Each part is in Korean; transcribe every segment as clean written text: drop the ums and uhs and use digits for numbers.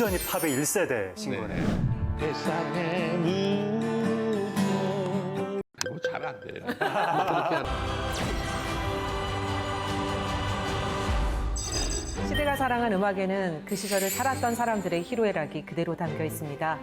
완전히 팝의 1세대신 거네요. 세상에 무슨 그거 잘 안 돼요. 그렇게 하는. 시대가 사랑한 음악에는 그 시절을 살았던 사람들의 희로애락이 그대로 담겨 있습니다.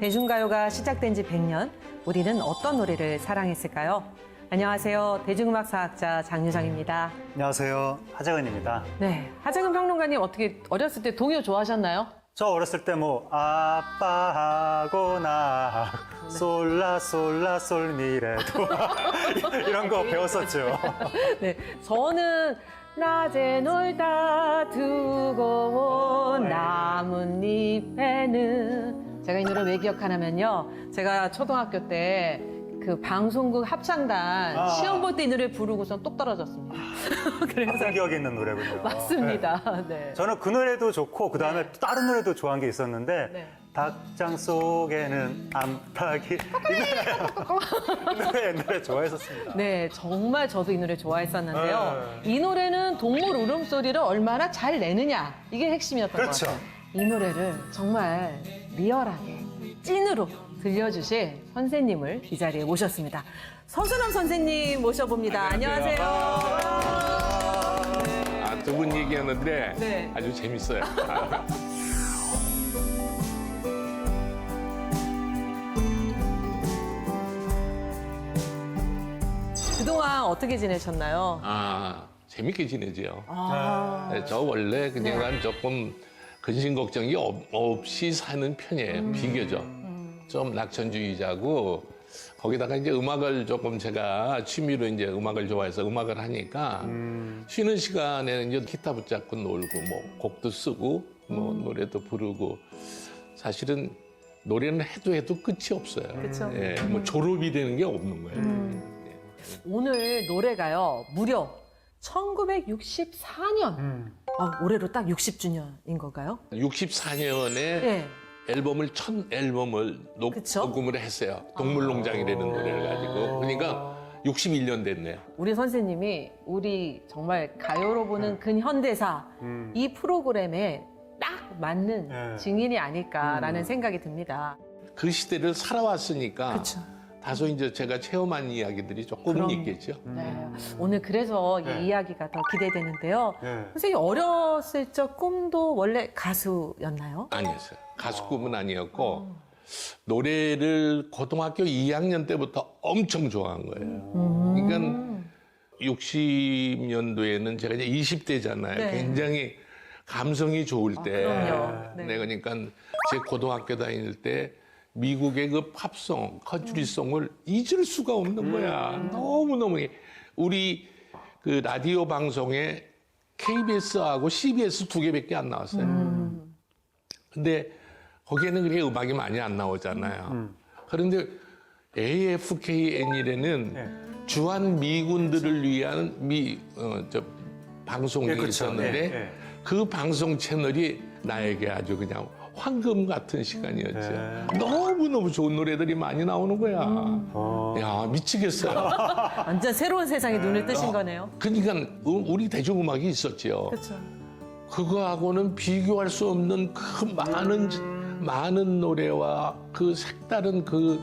대중가요가 시작된 지 100년, 우리는 어떤 노래를 사랑했을까요? 안녕하세요. 대중음악사학자 장유정입니다. 안녕하세요. 하재근입니다. 네, 하재근 평론가님 어떻게 어렸을 때 동요 좋아하셨나요? 저 어렸을 때 뭐 아빠하고 나 솔라 솔라 솔미레도 이런 거 배웠었죠. 네, 저는 낮에 놀다 두고 온 나뭇잎에는 제가 이 노래 왜 기억하냐면요. 제가 초등학교 때 그 방송국 합창단 시험 볼 때 이 노래 부르고선 똑 떨어졌습니다. 그래서 기억이 있는 노래군요. 맞습니다. 네. 저는 그 노래도 좋고 그 다음에 또 다른 노래도 좋아한 게 있었는데 네. 닭장 속에는 암탉이 이 노래 옛날에 좋아했었습니다. 네, 정말 저도 이 노래 좋아했었는데요. 네. 이 노래는 동물 울음소리를 얼마나 잘 내느냐 이게 핵심이었던 그렇죠. 것 같아요. 이 노래를 정말 리얼하게 찐으로 들려주실 선생님을 이 자리에 모셨습니다. 서수남 선생님 모셔봅니다. 안녕하세요. 두 분 얘기하는데 네. 아주 재밌어요. 그동안 어떻게 지내셨나요? 재밌게 지내죠. 아, 저 원래 그냥 조금 근심 걱정이 없이 사는 편이에요. 비교적. 좀 낙천주의자고 거기다가 이제 음악을 조금 제가 취미로 이제 음악을 좋아해서 음악을 하니까 쉬는 시간에는 이제 기타 붙잡고 놀고 뭐 곡도 쓰고 뭐 노래도 부르고 사실은 노래는 해도 끝이 없어요. 그쵸. 예, 뭐 졸업이 되는 게 없는 거예요. 오늘 노래가요. 무려 1964년. 올해로 딱 60주년인 건가요? 64년에 네. 앨범을 첫 앨범을 그쵸? 녹음을 했어요. 동물농장이라는 노래를 가지고. 그러니까 61년 됐네요. 우리 선생님이 우리 정말 가요로 보는 근현대사 이 프로그램에 딱 맞는 네. 증인이 아닐까라는 생각이 듭니다. 그 시대를 살아왔으니까 그렇죠. 다소 이제 제가 체험한 이야기들이 조금 그럼. 있겠죠. 네. 오늘 그래서 네. 이 이야기가 더 기대되는데요. 네. 선생님 어렸을 적 꿈도 원래 가수였나요? 아니었어요. 가수 꿈은 아니었고 노래를 고등학교 2학년 때부터 엄청 좋아한 거예요. 그러니까 60년도에는 제가 이제 20대잖아요. 네. 굉장히 감성이 좋을 때. 그럼요. 네. 네, 그러니까 제 고등학교 다닐 때 미국의 그 팝송, 컨트리송을 잊을 수가 없는 거야. 너무너무. 우리 그 라디오 방송에 KBS하고 CBS 두 개밖에 안 나왔어요. 근데 거기에는 그렇게 음악이 많이 안 나오잖아요. 그런데 AFKN이라는 주한 미군들을 위한 방송이 예, 그렇죠. 있었는데 예, 예. 그 방송 채널이 나에게 아주 그냥 황금 같은 시간이었죠. 네. 너무너무 좋은 노래들이 많이 나오는 거야. 야, 미치겠어요. 완전 새로운 세상에 눈을 뜨신 거네요. 그러니까 우리 대중음악이 있었죠. 그렇죠. 그거하고는 비교할 수 없는 그 많은 노래와 그 색다른 그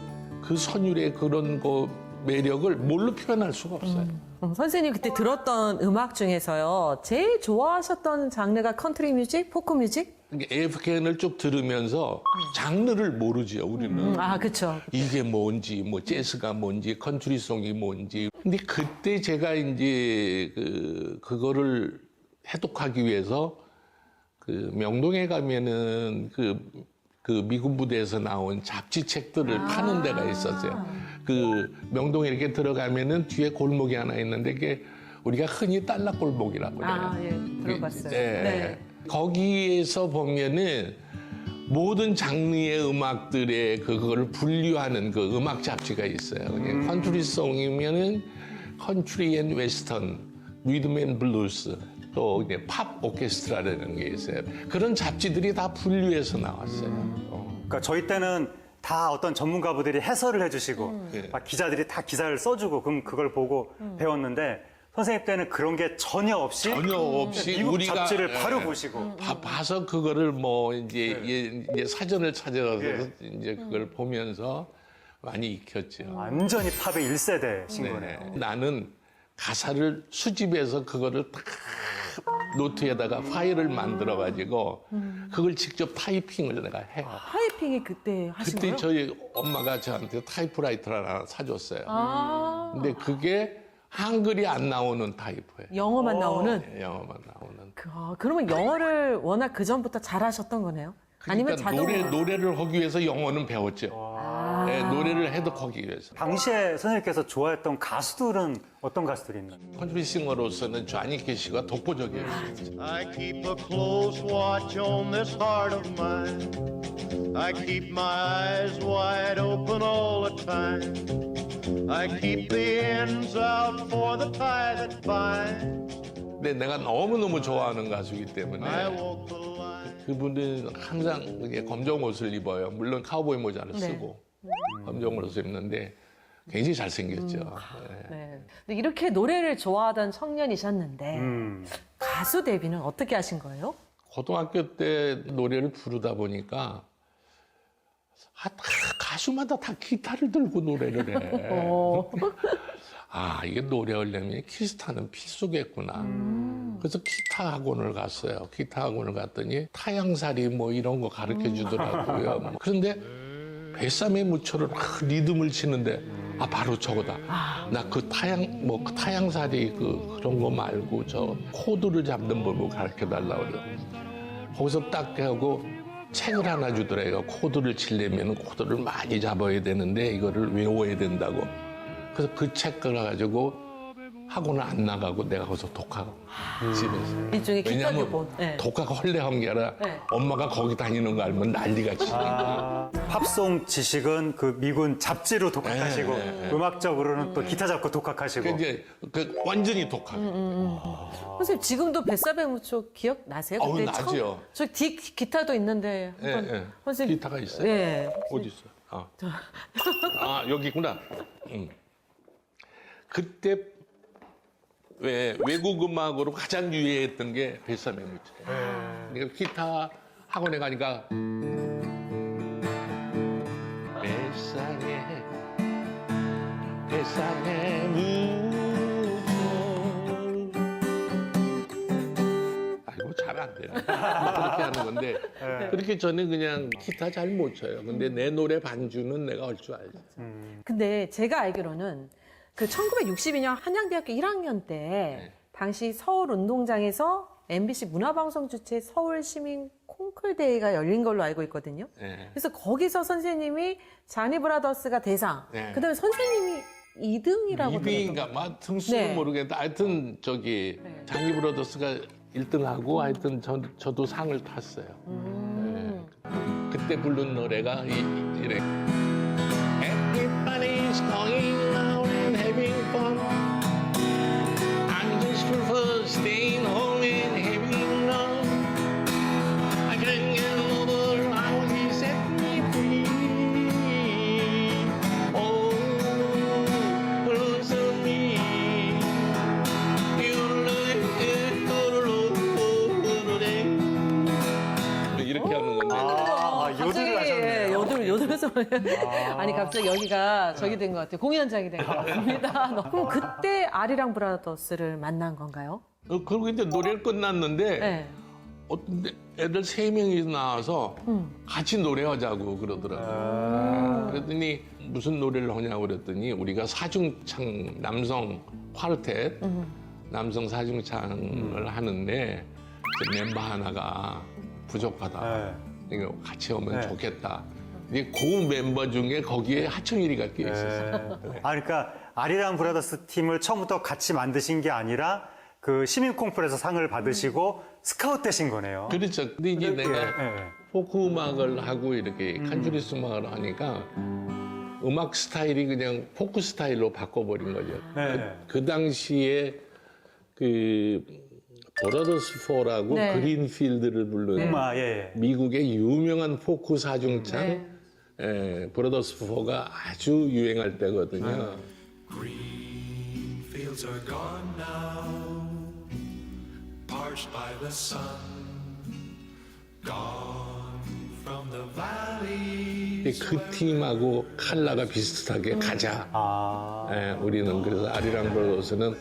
선율의 그런 그 매력을 뭘로 표현할 수가 없어요. 선생님 그때 들었던 음악 중에서요. 제일 좋아하셨던 장르가 컨트리 뮤직, 포크 뮤직? 그러니까 AFKN을 쭉 들으면서 장르를 모르죠, 우리는. 그렇죠. 이게 뭔지, 뭐 재즈가 뭔지, 컨트리송이 뭔지. 근데 그때 제가 이제 그거를 해독하기 위해서 그 명동에 가면은 그 미군 부대에서 나온 잡지책들을 파는 데가 있었어요. 그 명동에 이렇게 들어가면은 뒤에 골목이 하나 있는데 그게 우리가 흔히 달러 골목이라고 그래요. 예, 들어봤어요. 예. 네. 거기에서 보면은 모든 장르의 음악들의 그거를 분류하는 그 음악 잡지가 있어요. 컨트리송이면은 컨트리 앤 웨스턴, 리듬 앤 블루스, 또 이제 팝 오케스트라라는 게 있어요. 그런 잡지들이 다 분류해서 나왔어요. 그러니까 저희 때는 다 어떤 전문가분들이 해설을 해주시고 예. 막 기자들이 다 기사를 써주고 그럼 그걸 보고 배웠는데 선생님 때는 그런 게 전혀 없이 전혀 없이 미국 우리가 잡지를 바로 예, 보시고 봐서 그거를 뭐 이제 사전을 찾아가서 예. 이제 그걸 보면서 많이 익혔죠. 완전히 팝의 1세대신 네. 거네요. 나는 가사를 수집해서 그거를 딱 노트에다가 파일을 만들어 가지고 그걸 직접 타이핑을 내가 해요. 타이핑이 그때 하신 그때 거예요? 저희 엄마가 저한테 타이프라이터를 하나 사줬어요. 아, 근데 그게 한글이 안 나오는 타이프예요. 영어만 나오는? 네, 영어만 나오는. 그러면 영어를 워낙 그 전부터 잘하셨던 거네요? 아니면 그러니까 자동으로? 노래를 하기 위해서 영어는 배웠죠. 아. 네, 노래를 해독하기 위해서. 당시에 선생님께서 좋아했던 가수들은 어떤 가수들이 있나요? 컨트리 싱어로서는 쟈니 캐시가 독보적이었어요. I keep a close watch on this heart of mine. I keep my eyes wide open all the time. I keep the ends out for the tie that binds. 근데 내가 너무너무 좋아하는 가수이기 I 때문에 walk the line. 그분은 항상 이게 검정 옷을 입어요. 물론 카우보이 모자를 네. 쓰고 검정 옷을 입는데 굉장히 잘생겼죠. 네. 네. 근데 이렇게 노래를 좋아하던 청년이셨는데 가수 데뷔는 어떻게 하신 거예요? 고등학교 때 노래를 부르다 보니까 가수마다 다 기타를 들고 노래를 해. 아, 이게 노래하려면 기타는 필수겠구나. 그래서 기타 학원을 갔어요. 기타 학원을 갔더니 타양살이 뭐 이런 거 가르쳐 주더라고요. 뭐. 그런데 뱃삼의 무초를 막 리듬을 치는데 아 바로 저거다. 나 그 타양살이 그런 거 말고 저 코드를 잡는 법을 가르쳐 달라고 그래요. 거기서 딱 하고 책을 하나 주더래요. 코드를 치려면 코드를 많이 잡아야 되는데 이거를 외워야 된다고. 그래서 그 책을 가지고 학원을 안 나가고 내가 거기서 독학하고 집에서. 일종의 기타 왜냐면 교본. 네. 독학 헐레한 게 아니라 네. 엄마가 거기 다니는 거 알면 난리가 치죠. 팝송 지식은 그 미군 잡지로 독학하시고 음악적으로는 또 기타 잡고 독학하시고 그 이제 완전히 독학. 선생님 지금도 뱃사배 무초 기억 나세요? 어우, 그때 나죠. 저 뒤 기타도 있는데 예, 한번 예. 선생님 기타가 있어요. 예. 어디 있어? 아 여기 있구나. 그때 왜 외국 음악으로 가장 유해했던 게 뱃삼의 무초예요. 그러니까 기타 학원에 가니까 뱃삼의 무초. 아이고 잘 안 돼요. 그렇게 하는 건데 그렇게 저는 그냥 기타 잘 못 쳐요. 근데 내 노래 반주는 내가 할 줄 알죠. 근데 제가 알기로는 그 1962년 한양대학교 1학년 때 네. 당시 서울 운동장에서 MBC 문화방송 주최 서울 시민 콩쿨 대회가 열린 걸로 알고 있거든요. 네. 그래서 거기서 선생님이 자니 브라더스가 대상, 네. 그다음에 선생님이 2등이라고 2등인가 막 등수는 네. 모르겠는데 하여튼 저기 자니 브라더스가 1등하고 하여튼 저도 상을 탔어요. 네. 그때 부른 노래가 이래. Everybody's going out and having fun. I'm just for staying home and having none. I can't get over how he set me free. Oh, listen me. 이렇게 하는 건데. 요들을 하셨네요. 요들에서 아니 갑자기 여기가 저기 된 것 같아요. 공연장이 된 것 같습니다. 그럼 그때 아리랑 브라더스를 만난 건가요? 그리고 이제 노래를 끝났는데 네. 어떤 애들 3명이 나와서 같이 노래하자고 그러더라고요. 그랬더니 무슨 노래를 하냐고 그랬더니 우리가 사중창 남성 콰르텟 남성 사중창을 하는데 이제 멤버 하나가 부족하다. 이거 같이 오면 네. 좋겠다. 이제 그 멤버 중에 거기에 하청일이가 끼어 있었어요. 그러니까 아리랑 브라더스 팀을 처음부터 같이 만드신 게 아니라 그 시민 콩쿨에서 상을 받으시고 스카우트 되신 거네요. 그렇죠. 근데 이제 그렇게, 내가 예. 포크 음악을 하고 이렇게 칸츄리스 음악을 하니까 음악 스타일이 그냥 포크 스타일로 바꿔버린 거죠. 네. 그 당시에 그 브라더스 4라고 네. 그린필드를 부르는 예. 미국의 유명한 포크 사중창 브라더스 4가 아주 유행할 때거든요. Green fields are gone now. washed by the sun, gone from the valley. 근데 그 팀하고 컬러가 비슷하게 가자. 아, 예, 우리는 그래서 아리랑 브라더스는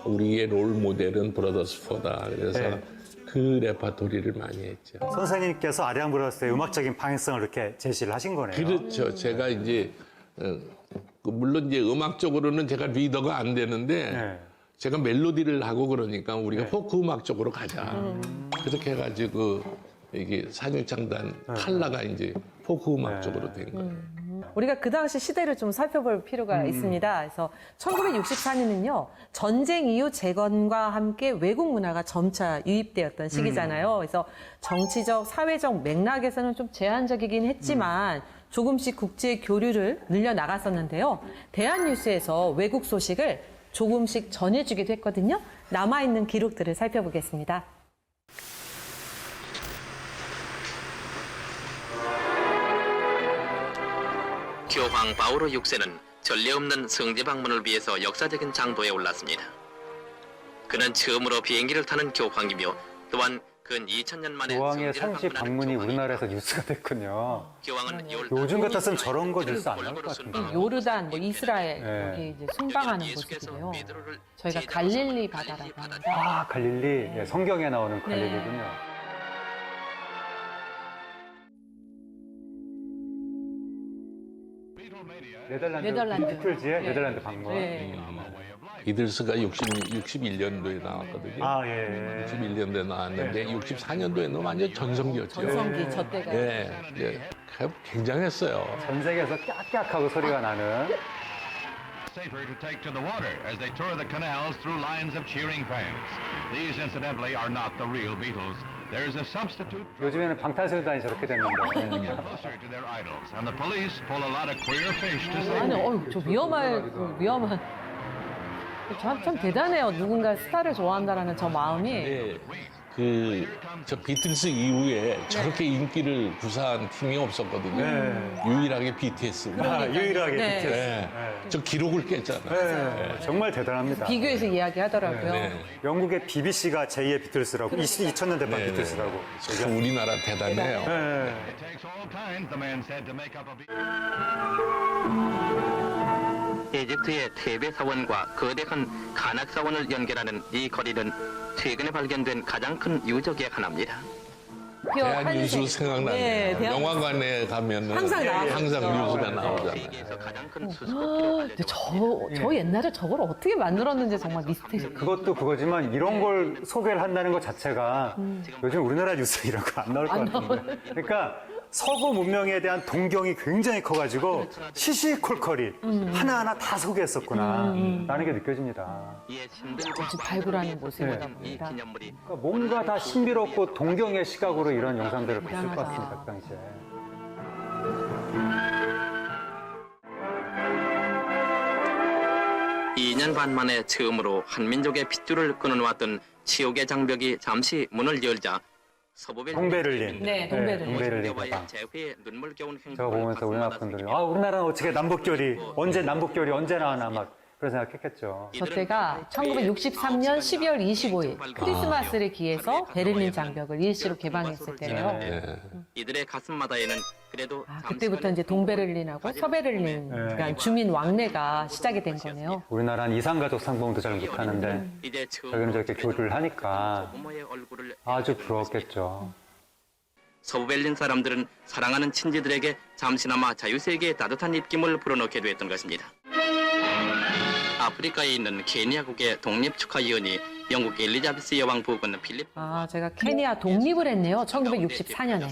우리의 롤 모델은 브라더스 포다. 그래서 네. 그 레파토리를 많이 했죠. 선생님께서 아리랑 브라더스의 음악적인 방향성을 이렇게 제시를 하신 거네요. 그렇죠. 제가 이제 물론 이제 음악적으로는 제가 리더가 안 되는데 네. 제가 멜로디를 하고 그러니까 우리가 포크 음악 쪽으로 가자. 그렇게 해가지고 이게 산유창단 컬러가 이제 포크 음악 쪽으로 된 거예요. 우리가 그 당시 시대를 좀 살펴볼 필요가 있습니다. 그래서 1964년은요, 전쟁 이후 재건과 함께 외국 문화가 점차 유입되었던 시기잖아요. 그래서 정치적, 사회적 맥락에서는 좀 제한적이긴 했지만 조금씩 국제 교류를 늘려나갔었는데요. 대한뉴스에서 외국 소식을 조금씩 전해주기도 했거든요. 남아있는 기록들을 살펴보겠습니다. 교황 바오로 6세는 전례 없는 성지 방문을 위해서 역사적인 장도에 올랐습니다. 그는 처음으로 비행기를 타는 교황이며 또한 근 2000년 만에 교황의 성지를 성지 방문하는 방문이 교황입니다. 우리나라에서 뉴스가 됐군요. 교황은 요즘 같았으면 저런 거 뉴스 안 나올 것 같은데. 요르단, 뭐 이스라엘 네. 여기 이제 순방하는 모습이고요. 저희가 갈릴리 바다라고 합니다. 아, 갈릴리. 예, 성경에 나오는 갈릴리군요. 네덜란드. 비틀즈의 네덜란드 방문. 네. 비틀스가 61년도에 나왔거든요. 아, 예. 61년도에 나왔는데 64년도에는 완전 전성기였죠. 전성기 저 때가. 예, 예, 굉장했어요. 전 세계에서 깍깍하고 소리가 나는 Safer to take to the water as they tour the canals through lines of cheering fans. These, incidentally, are not the real Beatles. There's a substitute 요즘에는 방탄소년단이 저렇게 됐는데. closer to their idols, and the police pull a lot of queer fish to save 아니, them. 저 위험한. 참 대단해요. 누군가 스타를 좋아한다라는 저 마음이. 네, 저 비틀스 이후에 저렇게 인기를 구사한 팀이 없었거든요. 유일하게 BTS. 아, 유일하게 네. BTS. 네. 저 기록을 깼잖아요. 네, 정말 대단합니다. 비교해서 이야기하더라고요. 네. 영국의 BBC가 제2의 비틀스라고, 2000년대 반 비틀스라고. 참 우리나라 대단해요. 네. It takes all kinds, the man said, to make up a 이집트의 테베 사원과 거대한 카낙 사원을 연결하는 이 거리는 최근에 발견된 가장 큰 유적의 하나입니다. 대한뉴스 생각나네요. 대한- 영화관에 가면은 항상 나와요. 항상 뉴스가 나오잖아요. 세계에서 가장 큰 수수께끼로 근데 저 옛날에 저걸 어떻게 만들었는지 정말 미스테리. 그것도 그거지만 이런 걸 소개를 한다는 것 자체가 요즘 우리나라 뉴스 이런 거 안 나올 것 같은데. 그러니까 서구 문명에 대한 동경이 굉장히 커가지고 시시콜콜이 하나하나 다 소개했었구나 라는 게 느껴집니다. 옛 신들과 지금 발굴하는 모습이다 이 보니까. 기념물이 그러니까 뭔가 다 신비롭고 동경의 시각으로 이런 영상들을 봤을 것 같습니다. 그 당시에. 2년 반 만에 처음으로 한민족의 핏줄을 끊어놓았던 치욕의 장벽이 잠시 문을 열자 동베를린. 네, 동베를린. 동베를린 개방. 재회의 눈물겨운 행보를 저거 보면서 우리나라 분들이 받습니다. 우리나라는 어떻게 남북결이 언제 나오나 막 그런 생각했겠죠. 저 때가 1963년 12월 25일 크리스마스를 기해서 베를린 장벽을 일시로 개방했을 때예요. 예. 이들의 가슴마다에는 그래도 그때부터 이제 동베를린하고 서베를린 그러니까 주민 왕래가 시작이 된 거네요. 우리나라는 이산가족 상봉도 잘 못하는데 이제 저기는 저렇게 교류를 하니까 부모의 얼굴을 아주 부러웠겠죠. 서부벨린 사람들은 사랑하는 친지들에게 잠시나마 자유세계의 따뜻한 입김을 불어넣기도 했던 것입니다. 아프리카에 있는 케니아국의 독립축하위원이 영국 엘리자베스 여왕 부근 필립 제가 케니아 독립을 했네요. 1964년에.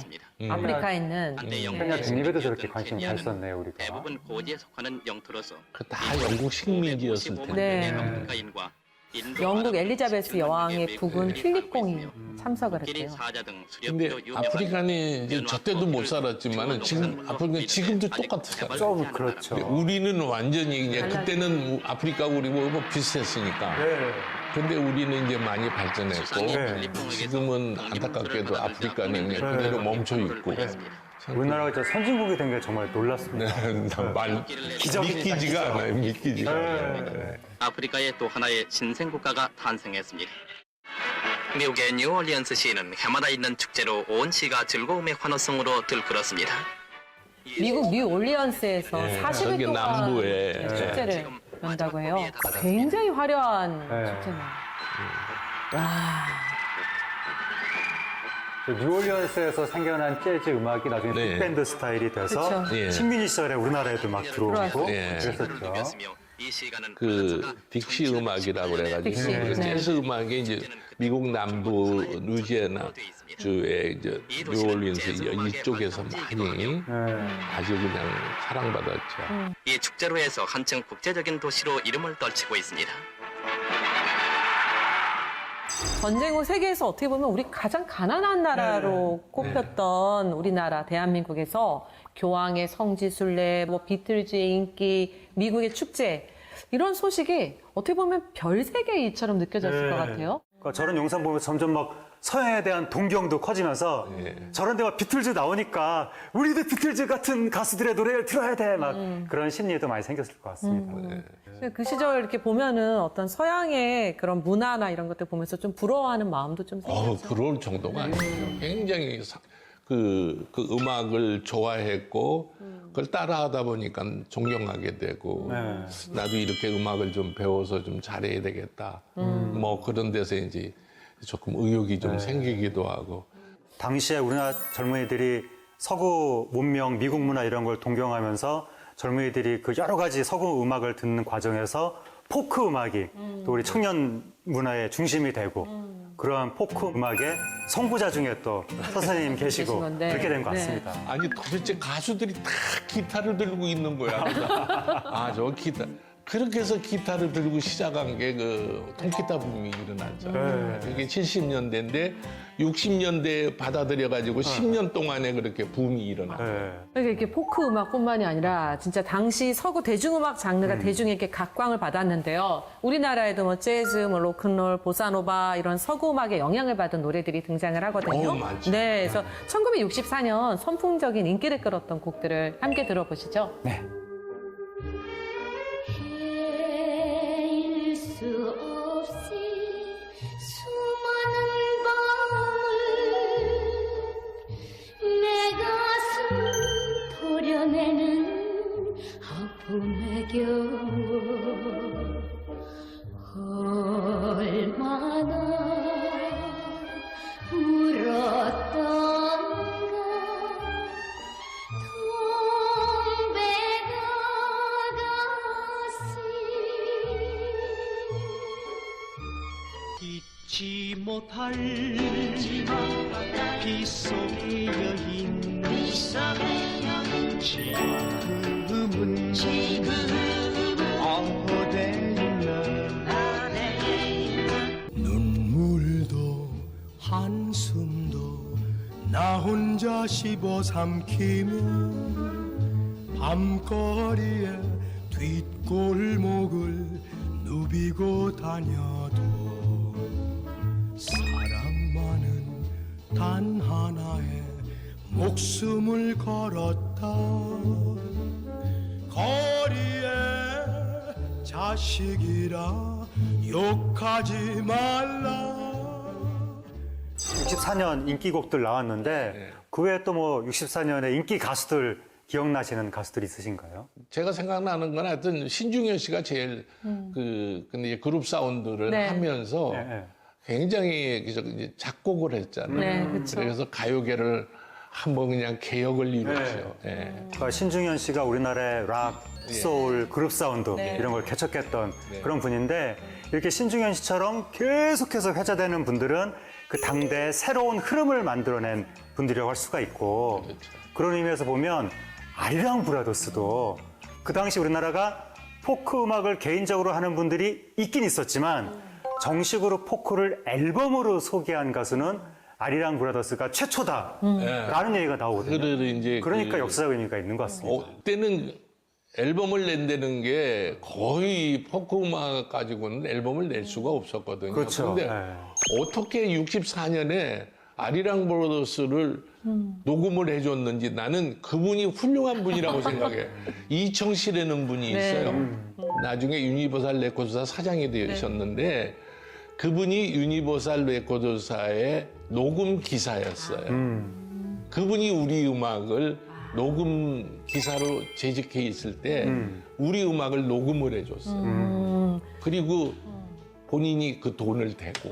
아프리카에 있는 케냐 독립에도 저렇게 관심 가 있었네요, 우리가. 대부분 고지에 속하는 영토로서 그 다 영국 식민지였을 텐데. 네. 아프리카인과 인도, 영국 엘리자베스 아랍, 여왕의 부군 네. 필립공이 참석을 코끼리 했대요. 사자 등 근데 수렵기로 유명한 아프리카는 이제 저 때도 못 살았지만은 지금 아프리카 지금도 똑같아요. 좀 그렇죠. 우리는 완전히 이제 그때는 아프리카 우리 뭐 비슷했으니까. 네. 근데 우리는 이제 많이 발전했고 네. 지금은 안타깝게도 아프리카는 이제 그대로 멈춰 있고. 우리나라가 저 선진국이 된 게 정말 놀랐습니다. 말 믿기지가 않아요. 믿기지가 않아요. 아프리카의 또 하나의 신생 국가가 탄생했습니다. 미국의 뉴올리언스 시는 해마다 있는 축제로 온 시가 즐거움의 환호성으로 들끓었습니다. 미국 뉴올리언스에서 네, 40일 저기 동안 남부에. 축제를 연다고 해요. 굉장히 화려한 네. 축제네요. 와. 뉴올리언스에서 생겨난 재즈 음악이 나중에 네. 빅밴드 스타일이 돼서 그쵸. 예. 식민지 시절에 우리나라에도 막 들어오고 예. 그랬었죠. 그 딕시 음악이라고 그래가지고 딕시, 그 네. 재즈 음악이 이제 미국 남부 루지애나 주의 이제 뉴올리언스 이쪽에서 많이 네. 아주 그냥 사랑받았죠. 이 축제로 해서 한층 국제적인 도시로 이름을 떨치고 있습니다. 전쟁 후 세계에서 어떻게 보면 우리 가장 가난한 나라로 꼽혔던 우리나라 대한민국에서 교황의 성지순례, 뭐 비틀즈의 인기, 미국의 축제 이런 소식이 어떻게 보면 별세계의 일처럼 느껴졌을 것 같아요. 그러니까 저런 영상 보면 점점 막 서양에 대한 동경도 커지면서 저런 데가 비틀즈 나오니까 우리도 비틀즈 같은 가수들의 노래를 들어야 돼 막 그런 심리도 많이 생겼을 것 같습니다. 그 시절 이렇게 보면은 어떤 서양의 그런 문화나 이런 것들 보면서 좀 부러워하는 마음도 좀 생겼죠. 그럴 정도가 아니에요. 굉장히 그 음악을 좋아했고 그걸 따라하다 보니까 존경하게 되고 나도 이렇게 음악을 좀 배워서 좀 잘해야 되겠다. 뭐 그런 데서 이제 조금 의욕이 좀 생기기도 하고. 당시에 우리나라 젊은이들이 서구 문명, 미국 문화 이런 걸 동경하면서 젊은이들이 그 여러 가지 서구 음악을 듣는 과정에서 포크 음악이 또 우리 청년 문화의 중심이 되고 그러한 포크 음악의 선구자 중에 또 선생님 계시고 계신 건데. 그렇게 된 것 네. 같습니다. 아니 도대체 가수들이 다 기타를 들고 있는 거야. 아, 저 기타. 그렇게 해서 기타를 들고 시작한 게 그 통기타 붐이 일어났죠. 이게 70년대인데 60년대에 받아들여가지고 10년 동안에 그렇게 붐이 일어났어요. 네. 그러니까 이렇게 포크 음악뿐만이 아니라 진짜 당시 서구 대중음악 장르가 대중에게 각광을 받았는데요. 우리나라에도 뭐 재즈, 뭐 로큰롤, 보사노바 이런 서구 음악에 영향을 받은 노래들이 등장을 하거든요. 많죠. 네, 그래서 1964년 선풍적인 인기를 끌었던 곡들을 함께 들어보시죠. 네. 헤일 수 없이 수많은 밤을 내 가슴 도려내는 아픔의 겨워 얼마나 울었던가 잊지 못할 빗속의 여인 지금은 어디에 있나 눈물도 한숨도 나 혼자 씹어 삼키며 밤거리에 뒷골목을 누비고 다녀도 사랑만은 단 하나의 목숨을 걸었다 거리에 자식이라 욕하지 말라 64년 인기곡들 나왔는데 그 외에 또 뭐 64년에 인기 가수들 기억나시는 가수들 있으신가요? 제가 생각나는 건 하여튼 신중현 씨가 제일 근데 이제 그룹 사운드를 네. 하면서 네. 굉장히 이제 작곡을 했잖아요. 네, 그쵸. 그래서 가요계를 한번 그냥 개혁을 이뤘죠. 예. 그러니까 신중현 씨가 우리나라의 락, 소울, 그룹 사운드 이런 걸 개척했던 그런 분인데 이렇게 신중현 씨처럼 계속해서 회자되는 분들은 그 당대의 새로운 흐름을 만들어낸 분들이라고 할 수가 있고 그런 의미에서 보면 아리랑 브라더스도 그 당시 우리나라가 포크 음악을 개인적으로 하는 분들이 있긴 있었지만 정식으로 포크를 앨범으로 소개한 가수는 아리랑 브라더스가 최초다라는 얘기가 나오거든요. 그래도 이제 그러니까 역사적 의미가 있는 것 같습니다. 그때는 앨범을 낸다는 게 거의 포크 음악 가지고는 앨범을 낼 수가 없었거든요. 그렇죠. 그런데 어떻게 64년에 아리랑 브라더스를 녹음을 해줬는지 나는 그분이 훌륭한 분이라고 생각해. 이청실이라는 분이 있어요. 나중에 유니버설 레코드사 사장이 되셨는데 그분이 유니버설 레코드사의 녹음 기사였어요. 그분이 우리 음악을 녹음 기사로 재직해 있을 때 우리 음악을 녹음을 해줬어요. 그리고 본인이 그 돈을 대고.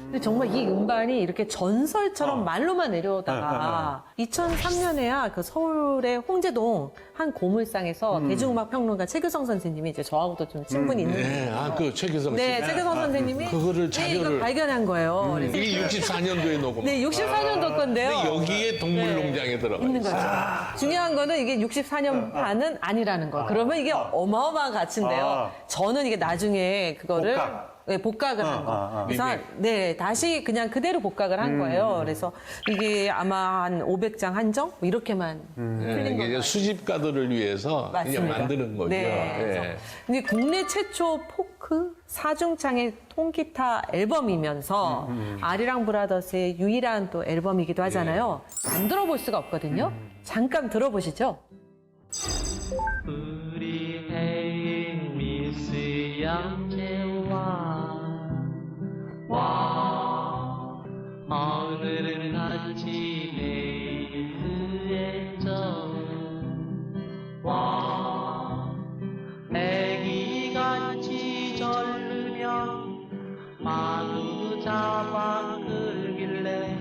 근데 정말 이 음반이 이렇게 전설처럼 말로만 내려오다가 2003년에야 그 서울의 홍제동 한 고물상에서 대중음악 평론가 최규성 선생님이 이제 저하고도 좀 친분이 있는 네, 그 최규성 씨. 네, 최규성 선생님이 그거를 네, 자료를 이걸 발견한 거예요. 그래서 이게 64년도에 녹음. 네, 64년도 건데요. 근데 여기에 동물농장에 들어가 있는 있어요. 거죠. 중요한 거는 이게 64년 판은 아니라는 거. 그러면 이게 어마어마한 가치인데요. 저는 이게 나중에 그거를 복각을 한 거. 그래서 네, 다시 그냥 그대로 복각을 한 거예요. 그래서 이게 아마 한 500장 한정 뭐 이렇게만 풀린 이게 이제 거예요. 수집가들을 위해서 이제 맞습니다. 만드는 거죠. 네. 예. 그래서 근데 국내 최초 포크 사중창의 통기타 앨범이면서 아리랑 브라더스의 유일한 또 앨범이기도 하잖아요. 안 들어볼 수가 없거든요. 잠깐 들어보시죠. 우리 해인 미스 양재와 오늘은 같이 내일에서 애기같이 절르며 마구 잡아 끌길래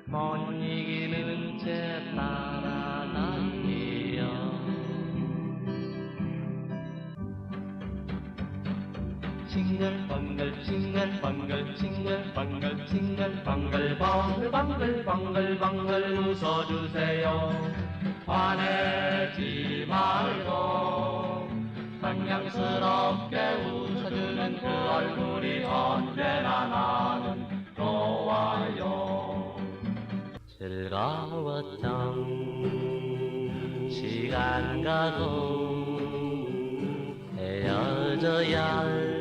못 이기는 채 따라다니며 싱글벙글 싱글벙글 싱글벙글 싱글벙글 벙글벙글벙글벙글 웃어주세요. 화내지 말고 상냥스럽게 웃어주는 그 얼굴이 언제나 나는 좋아요. 즐거웠던 시간 가도 헤어져야 할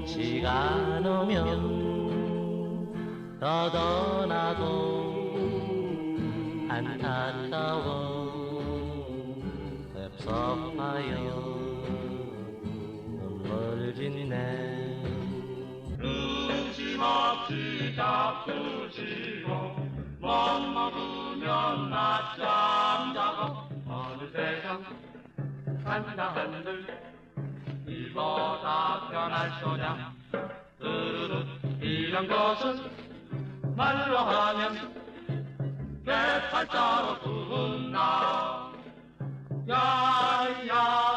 시간 오면 떠나도 안타까워 섭섭하여 눈물 짓네. 눈치없이 잡수시고 못 먹으면 낮잠 자고 어느 세상 한들 이보다 편할 소냐. 으르르 이런 것은 말로 하면 내 팔자로 둔다. 야야